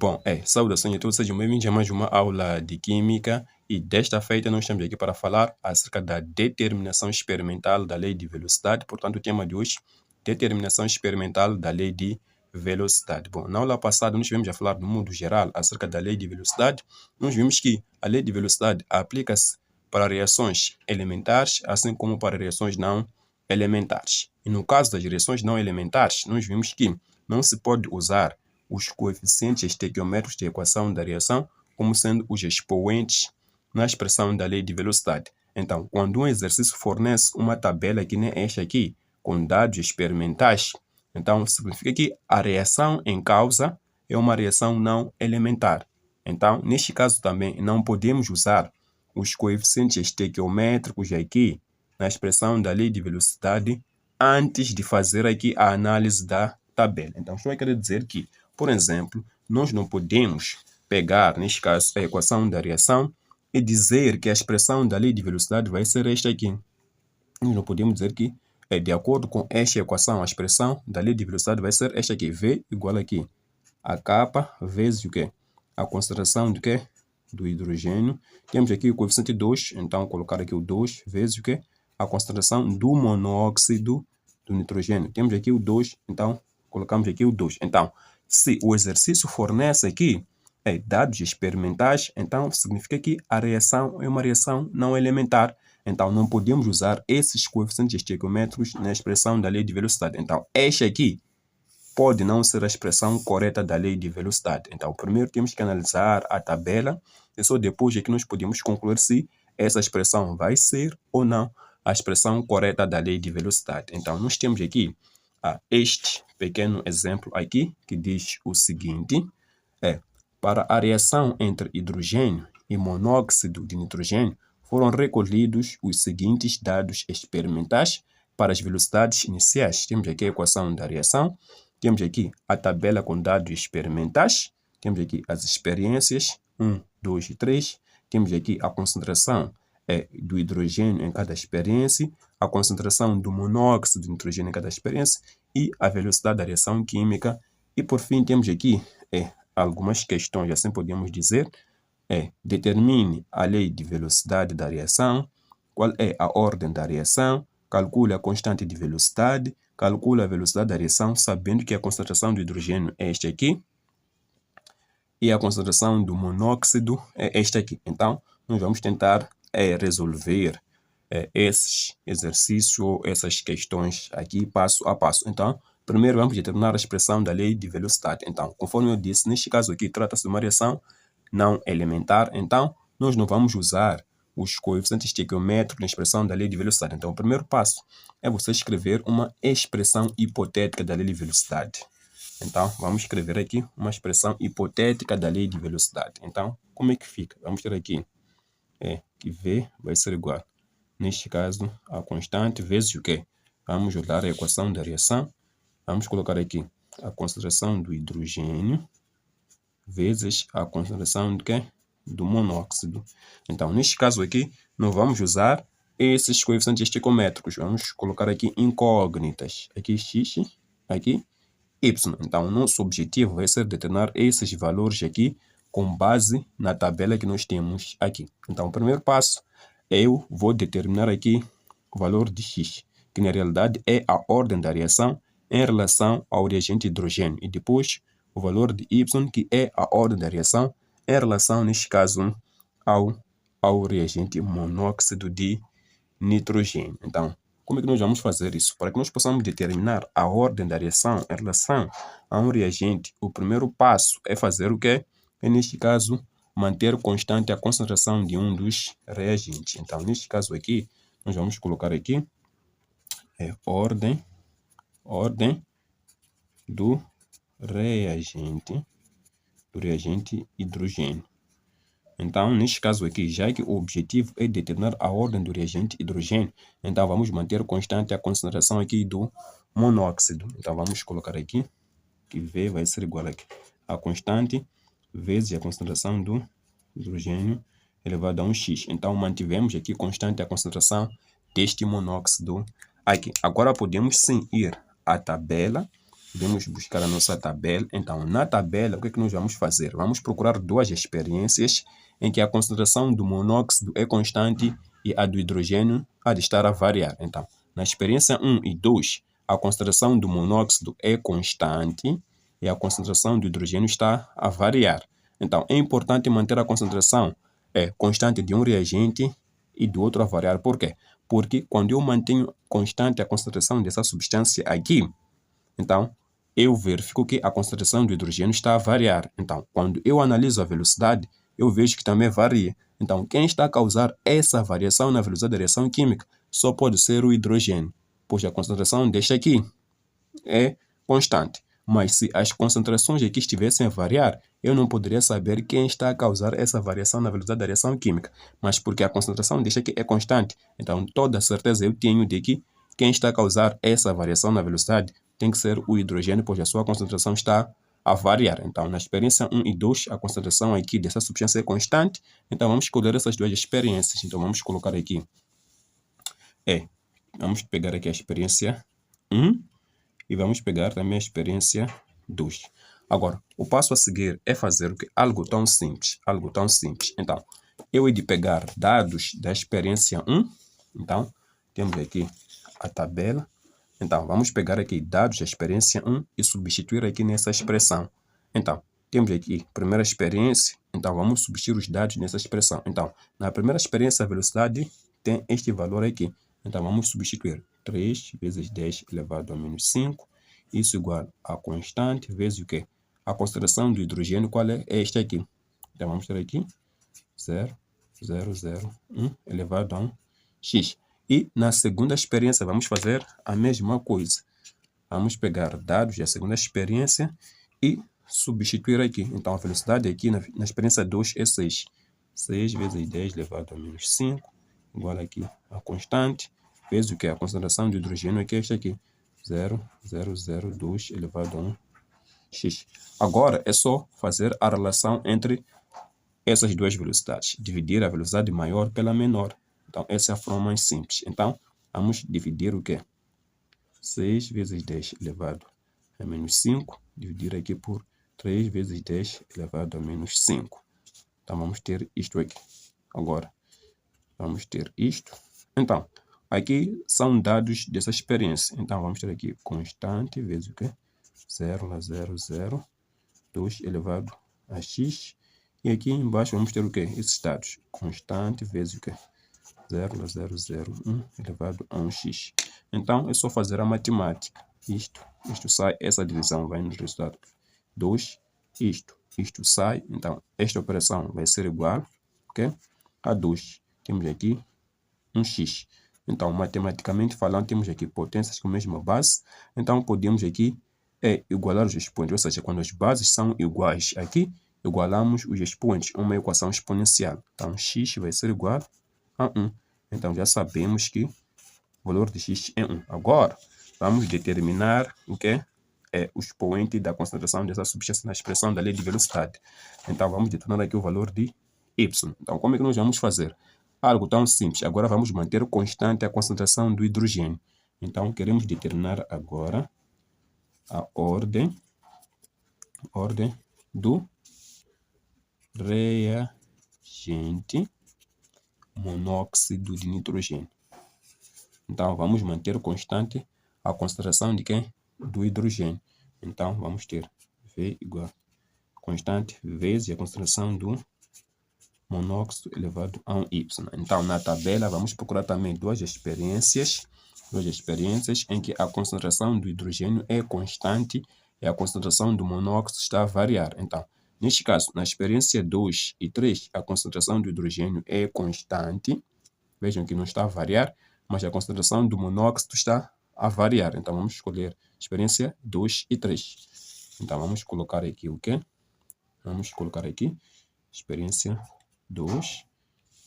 Bom, saudações a todos, sejam bem-vindos a mais uma aula de Química e desta feita nós estamos aqui para falar acerca da determinação experimental da lei de velocidade. Portanto, o tema de hoje, determinação experimental da lei de velocidade. Bom, na aula passada nós vimos a falar no modo geral acerca da lei de velocidade. Nós vimos que a lei de velocidade aplica-se para reações elementares, assim como para reações não elementares. E no caso das reações não elementares, nós vimos que não se pode usar os coeficientes estequiométricos de equação da reação como sendo os expoentes na expressão da lei de velocidade. Então, quando um exercício fornece uma tabela que nem esta aqui, com dados experimentais, então significa que a reação em causa é uma reação não elementar. Então, neste caso também, não podemos usar os coeficientes estequiométricos aqui na expressão da lei de velocidade antes de fazer aqui a análise da tabela. Então, estou a querer dizer que, por exemplo, nós não podemos pegar, neste caso, a equação da reação e dizer que a expressão da lei de velocidade vai ser esta aqui. Nós não podemos dizer que, de acordo com esta equação, a expressão da lei de velocidade vai ser esta aqui. V igual aqui a capa vezes o quê? A concentração do quê? Do hidrogênio. Temos aqui o coeficiente 2, então colocar aqui o 2 vezes o quê? A concentração do monóxido do nitrogênio. Temos aqui o 2, então colocamos aqui o 2. Então, se o exercício fornece aqui dados experimentais, então significa que a reação é uma reação não elementar. Então, não podemos usar esses coeficientes estequiométricos na expressão da lei de velocidade. Então, este aqui pode não ser a expressão correta da lei de velocidade. Então, primeiro temos que analisar a tabela e só depois é que nós podemos concluir se essa expressão vai ser ou não a expressão correta da lei de velocidade. Então, nós temos aqui este pequeno exemplo aqui que diz o seguinte: para a reação entre hidrogênio e monóxido de nitrogênio foram recolhidos os seguintes dados experimentais para as velocidades iniciais. Temos aqui a equação da reação, temos aqui a tabela com dados experimentais, temos aqui as experiências 1, 2 e 3, temos aqui a concentração do hidrogênio em cada experiência, a concentração do monóxido de nitrogênio em cada experiência e a velocidade da reação química. E por fim temos aqui algumas questões, assim podemos dizer. Determine a lei de velocidade da reação, qual é a ordem da reação, calcule a constante de velocidade, calcule a velocidade da reação, sabendo que a concentração do hidrogênio é esta aqui e a concentração do monóxido é esta aqui. Então, nós vamos tentar resolver esses exercícios ou essas questões aqui passo a passo. Então, primeiro vamos determinar a expressão da lei de velocidade. Então, conforme eu disse, neste caso aqui trata-se de uma reação não elementar. Então, nós não vamos usar os coeficientes estequiométricos na expressão da lei de velocidade. Então, o primeiro passo é você escrever uma expressão hipotética da lei de velocidade. Então, vamos escrever aqui uma expressão hipotética da lei de velocidade. Então, como é que fica? Vamos ter aqui que V vai ser igual, neste caso, a constante vezes o quê? Vamos usar a equação da reação. Vamos colocar aqui a concentração do hidrogênio vezes a concentração do quê? Do monóxido. Então, neste caso aqui, não vamos usar esses coeficientes estequiométricos. Vamos colocar aqui incógnitas. Aqui x, aqui y. Então, nosso objetivo vai ser determinar esses valores aqui com base na tabela que nós temos aqui. Então, o primeiro passo, eu vou determinar aqui o valor de x, que na realidade é a ordem da reação em relação ao reagente hidrogênio. E depois, o valor de y, que é a ordem da reação em relação, neste caso, ao reagente monóxido de nitrogênio. Então, como é que nós vamos fazer isso? Para que nós possamos determinar a ordem da reação em relação a um reagente, o primeiro passo é fazer o quê? É, neste caso, manter constante a concentração de um dos reagentes. Então, neste caso aqui, nós vamos colocar aqui ordem do reagente hidrogênio. Então, neste caso aqui, já que o objetivo é determinar a ordem do reagente hidrogênio, então vamos manter constante a concentração aqui do monóxido. Então, vamos colocar aqui que V vai ser igual aqui a constante vezes a concentração do hidrogênio elevado a 1x. Então, mantivemos aqui constante a concentração deste monóxido aqui. Agora, podemos sim ir à tabela Podemos buscar a nossa tabela. Então, na tabela, o que é que nós vamos fazer? Vamos procurar duas experiências em que a concentração do monóxido é constante e a do hidrogênio há de estar a variar. Então, na experiência 1 e 2, a concentração do monóxido é constante e a concentração do hidrogênio está a variar. Então, é importante manter a concentração constante de um reagente e do outro a variar. Por quê? Porque quando eu mantenho constante a concentração dessa substância aqui, então, eu verifico que a concentração do hidrogênio está a variar. Então, quando eu analiso a velocidade, eu vejo que também varia. Então, quem está a causar essa variação na velocidade da reação química só pode ser o hidrogênio, pois a concentração deste aqui é constante. Mas se as concentrações aqui estivessem a variar, eu não poderia saber quem está a causar essa variação na velocidade da reação química. Mas porque a concentração deste aqui é constante, então toda certeza eu tenho de que quem está a causar essa variação na velocidade tem que ser o hidrogênio, pois a sua concentração está a variar. Então, na experiência 1 e 2, a concentração aqui dessa substância é constante. Então, vamos escolher essas duas experiências. Então, vamos colocar aqui. Vamos pegar aqui a experiência 1 e vamos pegar também a experiência 2. Agora, o passo a seguir é fazer algo tão simples. Algo tão simples. Então, eu hei de pegar dados da experiência 1. Então, temos aqui a tabela. Então, vamos pegar aqui dados da experiência 1 e substituir aqui nessa expressão. Então, temos aqui a primeira experiência. Então, vamos substituir os dados nessa expressão. Então, na primeira experiência, a velocidade tem este valor aqui. Então, vamos substituir 3 vezes 10 elevado a menos 5. Isso igual a constante vezes o quê? A concentração do hidrogênio, qual é? É este aqui. Então, vamos ter aqui 0,001 elevado a 1 x. E na segunda experiência, vamos fazer a mesma coisa. Vamos pegar dados da segunda experiência e substituir aqui. Então, a velocidade aqui na experiência 2 é 6. 6 vezes 10 elevado a menos 5, igual aqui a constante, vezes o que? A concentração de hidrogênio, que é este aqui. 0,002 elevado a 1 x. Agora, é só fazer a relação entre essas duas velocidades. Dividir a velocidade maior pela menor. Então, essa é a forma mais simples. Então, vamos dividir o quê? 6 vezes 10 elevado a menos 5. Dividir aqui por 3 vezes 10 elevado a menos 5. Então, vamos ter isto aqui. Agora, vamos ter isto. Então, aqui são dados dessa experiência. Então, vamos ter aqui constante vezes o quê? 0,002 elevado a x. E aqui embaixo vamos ter o quê? Esses dados. Constante vezes o quê? 0,001 elevado a 1x. Então, é só fazer a matemática. Isto sai, essa divisão vai no resultado 2. Isto sai. Então, esta operação vai ser igual, okay, a 2. Temos aqui 1x. Então, matematicamente falando, temos aqui potências com a mesma base. Então, podemos aqui igualar os expoentes. Ou seja, quando as bases são iguais aqui, igualamos os expoentes. Uma equação exponencial. Então, x vai ser igual a 1. Então, já sabemos que o valor de x é 1. Agora, vamos determinar o que é o expoente da concentração dessa substância na expressão da lei de velocidade. Então, vamos determinar aqui o valor de y. Então, como é que nós vamos fazer? Algo tão simples. Agora, vamos manter constante a concentração do hidrogênio. Então, queremos determinar agora a ordem do reagente monóxido de nitrogênio. Então, vamos manter constante a concentração de quem? Do hidrogênio. Então, vamos ter V igual a constante vezes a concentração do monóxido elevado a 1Y. Então, na tabela, vamos procurar também duas experiências em que a concentração do hidrogênio é constante e a concentração do monóxido está a variar. Então, neste caso, na experiência 2 e 3, a concentração do hidrogênio é constante. Vejam que não está a variar, mas a concentração do monóxido está a variar. Então, vamos escolher experiência 2 e 3. Então, vamos colocar aqui o quê? Vamos colocar aqui experiência 2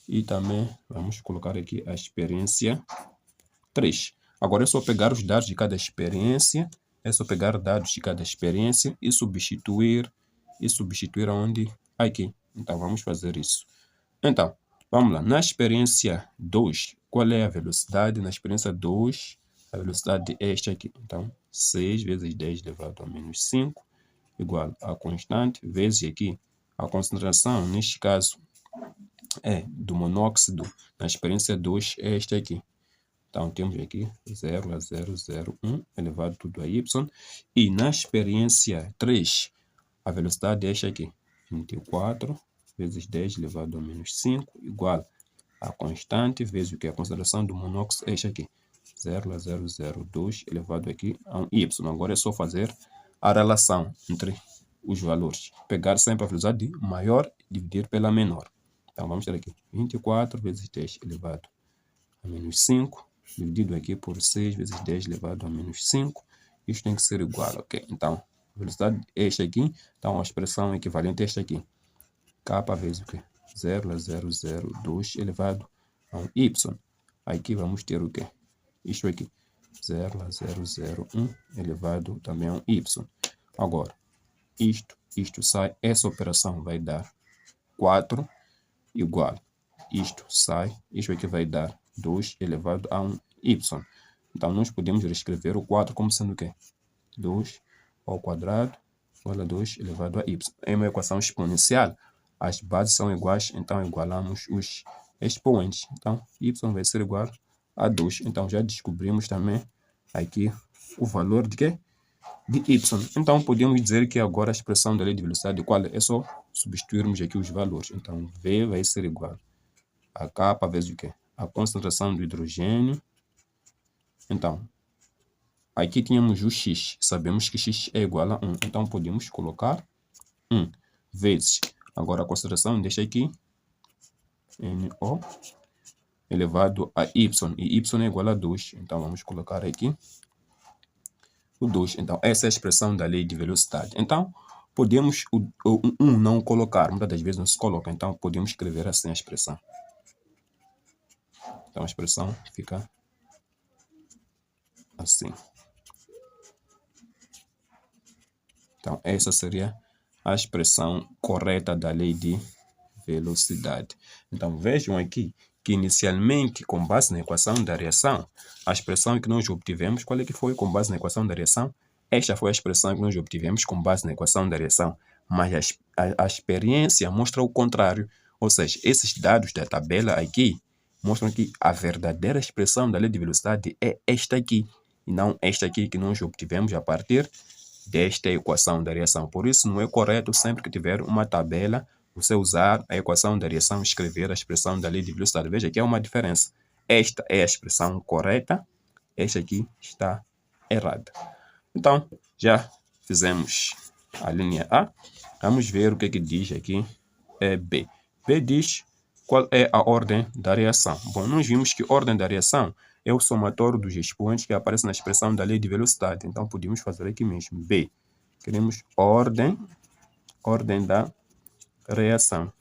e também vamos colocar aqui a experiência 3. Agora é só pegar os dados de cada experiência, e substituir onde? Aqui. Então, vamos fazer isso. Então, vamos lá. Na experiência 2, qual é a velocidade? Na experiência 2, A velocidade é esta aqui. Então, 6 vezes 10 elevado a menos 5 igual a constante, vezes aqui a concentração, neste caso, é do monóxido na experiência 2 é esta aqui. Então, temos aqui 0,001 elevado tudo a y. E na experiência 3, a velocidade é esta aqui. 24 vezes 10 elevado a menos 5 igual a constante vezes o que? A concentração do monóxido é esta aqui. 0,002 elevado aqui a um y. Agora é só fazer a relação entre os valores. Pegar sempre a velocidade maior e dividir pela menor. Então, vamos ter aqui 24 vezes 10 elevado a menos 5, dividido aqui por 6 vezes 10 elevado a menos 5. Isto tem que ser igual, ok? Então, a velocidade é esta aqui. Então, a expressão equivalente é esta aqui. K vezes o quê? 0,002 elevado a um y. Aqui vamos ter o quê? Isto aqui. 0,001 elevado também a um y. Agora, isto sai. Essa operação vai dar 4 igual. Isto sai. Isto aqui vai dar 2 elevado a um y. Então, nós podemos reescrever o 4 como sendo o quê? 2 ao quadrado igual a 2 elevado a y. É uma equação exponencial. As bases são iguais, então igualamos os expoentes. Então, y vai ser igual a 2. Então, já descobrimos também aqui o valor de quê? De y. Então, podemos dizer que agora a expressão da lei de velocidade qual é só substituirmos aqui os valores. Então, V vai ser igual a K vezes o quê? A concentração do hidrogênio. Então, aqui tínhamos o X. Sabemos que X é igual a 1. Então, podemos colocar 1 vezes. Agora, a concentração deste aqui, NO, elevado a Y. E Y é igual a 2. Então, vamos colocar aqui o 2. Então, essa é a expressão da lei de velocidade. Então, podemos o 1 não colocar. Muitas das vezes não se coloca. Então, podemos escrever assim a expressão. Então, a expressão fica assim. Então, essa seria a expressão correta da lei de velocidade. Então, vejam aqui que inicialmente, com base na equação da reação, a expressão que nós obtivemos, qual é que foi com base na equação da reação? Esta foi a expressão que nós obtivemos com base na equação da reação. Mas a experiência mostra o contrário. Ou seja, esses dados da tabela aqui mostram que a verdadeira expressão da lei de velocidade é esta aqui, e não esta aqui que nós obtivemos a partir desta equação da reação. Por isso, não é correto sempre que tiver uma tabela, você usar a equação da reação e escrever a expressão da lei de velocidade. Veja que há uma diferença. Esta é a expressão correta, esta aqui está errada. Então, já fizemos a linha A. Vamos ver o que diz aqui é B. B diz qual é a ordem da reação. Bom, nós vimos que a ordem da reação é o somatório dos expoentes que aparece na expressão da lei de velocidade. Então, podemos fazer aqui mesmo. B. Queremos ordem da reação.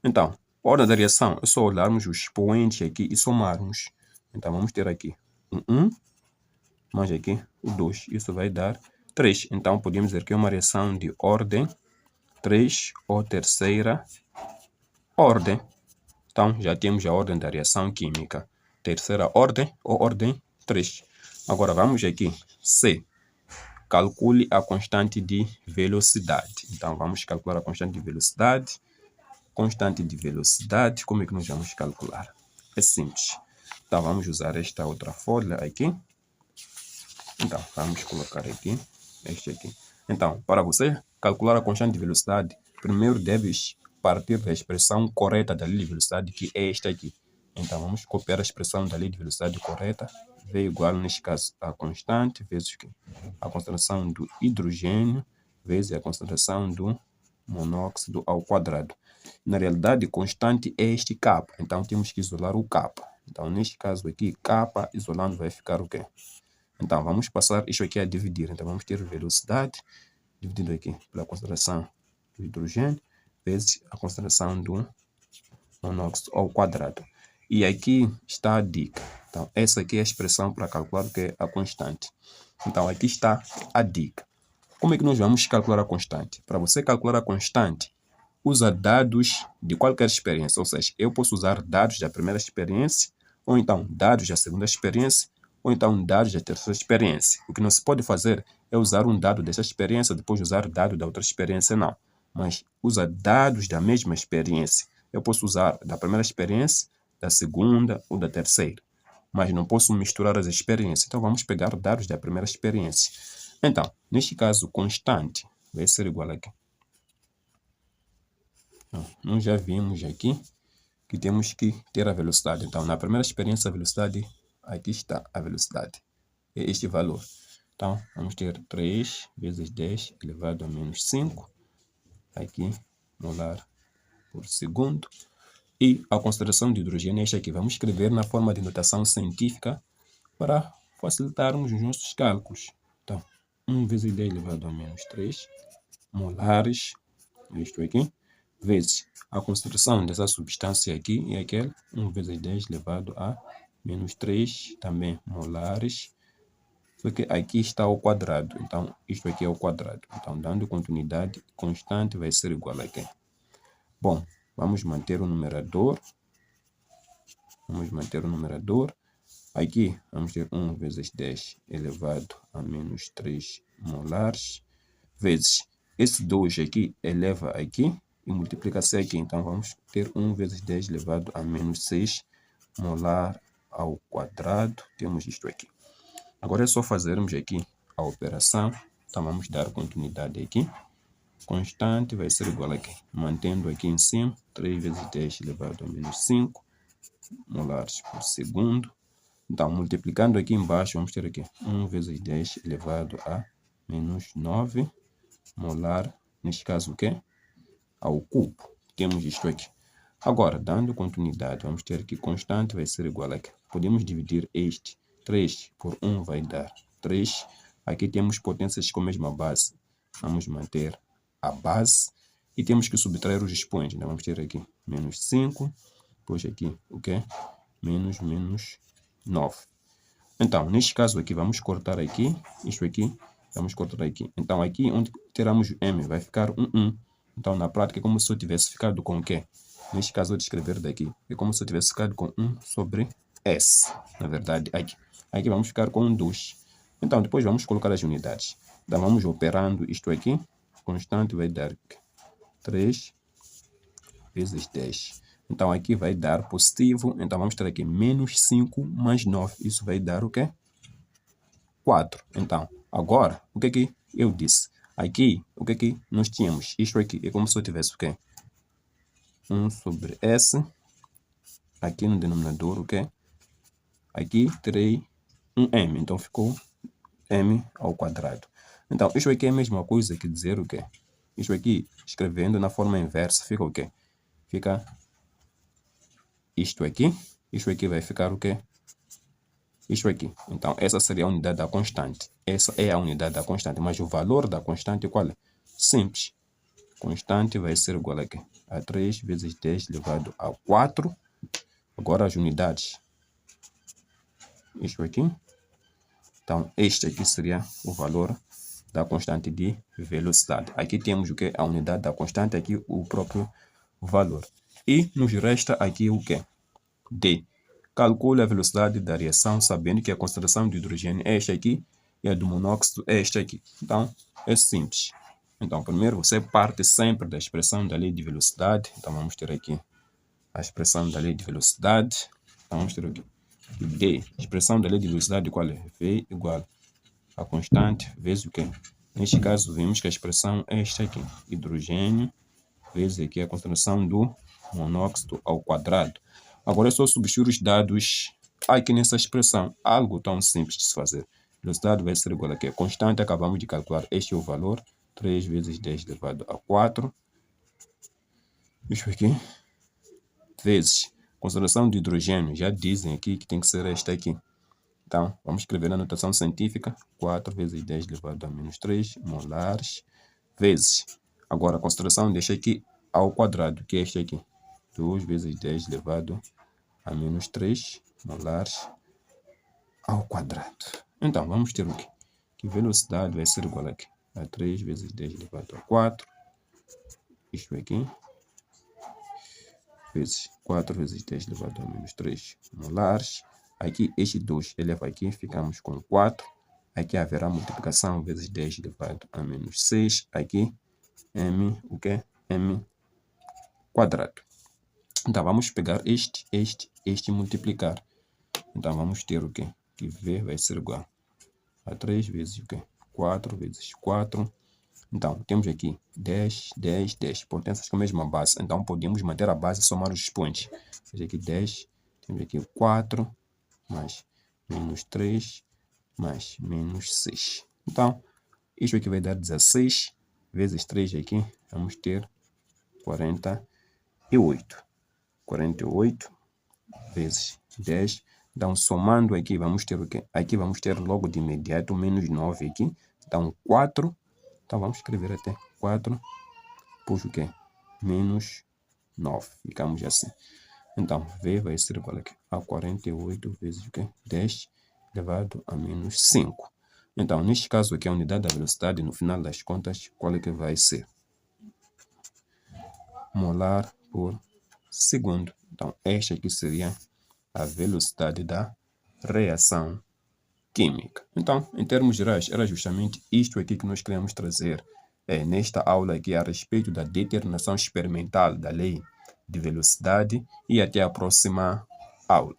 Então, a ordem da reação é só olharmos os expoentes aqui e somarmos. Então, vamos ter aqui um 1, mais aqui o 2. Isso vai dar 3. Então, podemos dizer que é uma reação de ordem 3 ou terceira ordem. Então, já temos a ordem da reação química. Terceira ordem ou ordem 3. Agora, vamos aqui. C. Calcule a constante de velocidade. Então, vamos calcular a constante de velocidade. Constante de velocidade, como é que nós vamos calcular? É simples. Então, vamos usar esta outra folha aqui. Então, vamos colocar aqui, este aqui. Então, para você calcular a constante de velocidade, primeiro deves partir da expressão correta da lei de velocidade, que é esta aqui. Então, vamos copiar a expressão da lei de velocidade correta. V igual, neste caso, a constante, vezes a concentração do hidrogênio, vezes a concentração do monóxido ao quadrado. Na realidade, constante é este K. Então, temos que isolar o K. Então, neste caso aqui, K isolando vai ficar o quê? Então, vamos passar isso aqui a dividir. Então, vamos ter velocidade dividido aqui pela concentração do hidrogênio, vezes a concentração do monóxido ao quadrado. E aqui está a dica. Então, essa aqui é a expressão para calcular o que é a constante. Então, aqui está a dica. Como é que nós vamos calcular a constante? Para você calcular a constante, usa dados de qualquer experiência. Ou seja, eu posso usar dados da primeira experiência, ou então dados da segunda experiência, ou então dados da terceira experiência. O que não se pode fazer é usar um dado dessa experiência, depois usar dado da outra experiência, não. Mas usa dados da mesma experiência. Eu posso usar da primeira experiência, da segunda ou da terceira. Mas não posso misturar as experiências. Então, vamos pegar dados da primeira experiência. Então, neste caso, constante vai ser igual a quê? Nós já vimos aqui que temos que ter a velocidade. Então, na primeira experiência, a velocidade, aqui está a velocidade. É este valor. Então, vamos ter 3 vezes 10 elevado a menos 5. Aqui, molar por segundo. E a concentração de hidrogênio é esta aqui. Vamos escrever na forma de notação científica para facilitarmos os nossos cálculos. Então, 1 vezes 10 elevado a menos 3 molares, isto aqui, vezes a concentração dessa substância aqui é aquele 1 vezes 10 elevado a menos 3, também molares, só que aqui está ao quadrado, então isto aqui é o quadrado. Então, dando continuidade, constante vai ser igual a quê? Bom, vamos manter o numerador. Aqui vamos ter 1 vezes 10 elevado a menos 3 molares, vezes esse 2 aqui eleva aqui e multiplica-se aqui. Então, vamos ter 1 vezes 10 elevado a menos 6 molar ao quadrado. Temos isto aqui. Agora é só fazermos aqui a operação. Então, vamos dar continuidade aqui. Constante vai ser igual a aqui. Mantendo aqui em cima, 3 vezes 10 elevado a menos 5 molares por segundo. Então, multiplicando aqui embaixo, vamos ter aqui 1 vezes 10 elevado a menos 9 molar, neste caso o quê? Ao cubo. Temos isto aqui. Agora, dando continuidade, vamos ter que constante vai ser igual a quê? Podemos dividir este 3 por 1 vai dar 3. Aqui temos potências com a mesma base. Vamos manter a base e temos que subtrair os expoentes. Então, vamos ter aqui menos 5, depois aqui o quê? Menos 9. Então, neste caso aqui, vamos cortar aqui, isto aqui, vamos cortar aqui. Então, aqui onde teremos M, vai ficar um 1. Então, na prática, é como se eu tivesse ficado com o quê? Neste caso, eu vou descrever daqui. É como se eu tivesse ficado com 1 sobre S. Na verdade, aqui. Aqui vamos ficar com 2. Então, depois vamos colocar as unidades. Então, vamos operando isto aqui. Constante vai dar 3 vezes 10. Então, aqui vai dar positivo. Então, vamos ter aqui menos 5 mais 9. Isso vai dar o quê? 4. Então, agora, o que que eu disse? Aqui, o que que nós tínhamos? Isto aqui é como se eu tivesse o quê? 1 sobre S. Aqui no denominador, o quê? Aqui terei um M. Então, ficou M ao quadrado. Então, isto aqui é a mesma coisa que dizer o quê? Isto aqui, escrevendo na forma inversa, fica o quê? Fica isto aqui vai ficar o quê? Isto aqui. Então, essa seria a unidade da constante. Essa é a unidade da constante, mas o valor da constante qual é? Simples. Constante vai ser igual a quê? A 3 vezes 10 elevado a 4. Agora as unidades. Isto aqui. Então, este aqui seria o valor da constante de velocidade. Aqui temos o que? A unidade da constante, aqui o próprio valor. E nos resta aqui o que? D. Calcule a velocidade da reação sabendo que a concentração de hidrogênio é esta aqui e a do monóxido é esta aqui. Então, é simples. Então, primeiro você parte sempre da expressão da lei de velocidade. Então, vamos ter aqui a expressão da lei de velocidade. Então, vamos ter aqui D. Expressão da lei de velocidade qual é? V igual a constante vezes o quê? Neste caso, vimos que a expressão é esta aqui. Hidrogênio vezes aqui a concentração do monóxido ao quadrado. Agora é só substituir os dados aqui nessa expressão. Algo tão simples de se fazer. Velocidade vai ser igual a quê? Constante, acabamos de calcular. Este é o valor. 3 vezes 10 elevado a 4. Isso aqui. Vezes concentração de hidrogênio. Já dizem aqui que tem que ser esta aqui. Então, vamos escrever na notação científica. 4 vezes 10 elevado a menos 3 molares. Vezes. Agora, a concentração deste aqui ao quadrado, que é este aqui. 2 vezes 10 elevado a menos 3 molares ao quadrado. Então, vamos ter o quê? Que velocidade vai ser igual a quê? A 3 vezes 10 elevado a 4. Isto aqui. Vezes 4 vezes 10 elevado a menos 3 molares. Aqui este 2 eleva aqui, ficamos com 4. Aqui haverá multiplicação vezes 10 elevado a menos 6. Aqui m, o que? M quadrado. Então, vamos pegar este e multiplicar. Então, vamos ter o quê? Que V vai ser igual a 3 vezes o quê? 4 vezes 4. Então, temos aqui 10, 10, 10. Potências com a mesma base. Então, podemos manter a base e somar os expoentes. Temos aqui 10, temos aqui 4, mais menos 3, mais menos 6. Então, isto aqui vai dar 16 vezes 3 aqui. Vamos ter 48. 48 vezes 10. Então, somando aqui, vamos ter o quê? Aqui vamos ter logo de imediato menos 9 aqui. Então, 4. Então, vamos escrever até 4. Puxa o quê? Menos 9. Ficamos assim. Então, V vai ser igual aqui a 48 vezes o quê? 10 elevado a menos 5. Então, neste caso aqui, a unidade da velocidade, no final das contas, qual é que vai ser? Molar por segundo. Então, esta aqui seria a velocidade da reação química. Então, em termos gerais, era justamente isto aqui que nós queremos trazer nesta aula aqui a respeito da determinação experimental da lei de velocidade, e até a próxima aula.